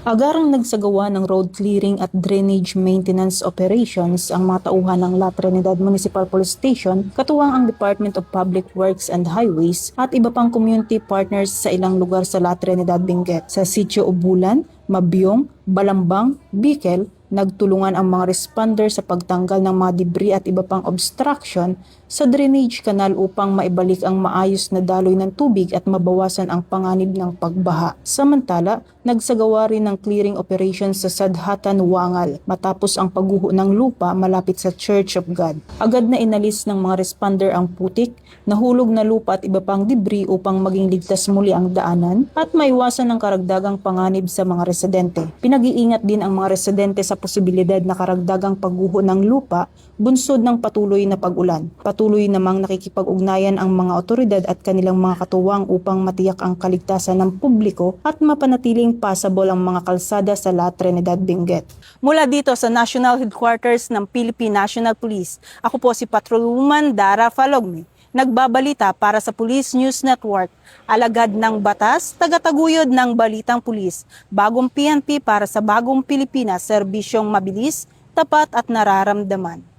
Agarang nagsagawa ng road clearing at drainage maintenance operations ang mga tauhan ng La Trinidad Municipal Police Station, katuwang ang Department of Public Works and Highways at iba pang community partners sa ilang lugar sa La Trinidad, Benguet. Sa Sitio Ubulan, Mabyong, Balambang, Bicol, nagtulungan ang mga responder sa pagtanggal ng mga debris at iba pang obstruction sa drainage canal upang maibalik ang maayos na daloy ng tubig at mabawasan ang panganib ng pagbaha. Samantala, nagsagawa rin ng clearing operation sa Sadhatan, Wangal matapos ang pagguho ng lupa malapit sa Church of God. Agad na inalis ng mga responder ang putik, nahulog na lupa at iba pang debris upang maging ligtas muli ang daanan at maiwasan ang karagdagang panganib sa mga residente. Pinag-iingat din ang mga residente sa posibilidad na karagdagang pagguho ng lupa bunsod ng patuloy na pag-ulan. Patuloy namang nakikipag-ugnayan ang mga otoridad at kanilang mga katuwang upang matiyak ang kaligtasan ng publiko at mapanatiling passable ang mga kalsada sa La Trinidad, Benguet. Mula dito sa National Headquarters ng Philippine National Police, ako po si Patrolwoman Dara Falogme. Nagbabalita para sa Police News Network, alagad ng batas, tagataguyod ng balitang pulis, bagong PNP para sa bagong Pilipinas, serbisyong mabilis, tapat at nararamdaman.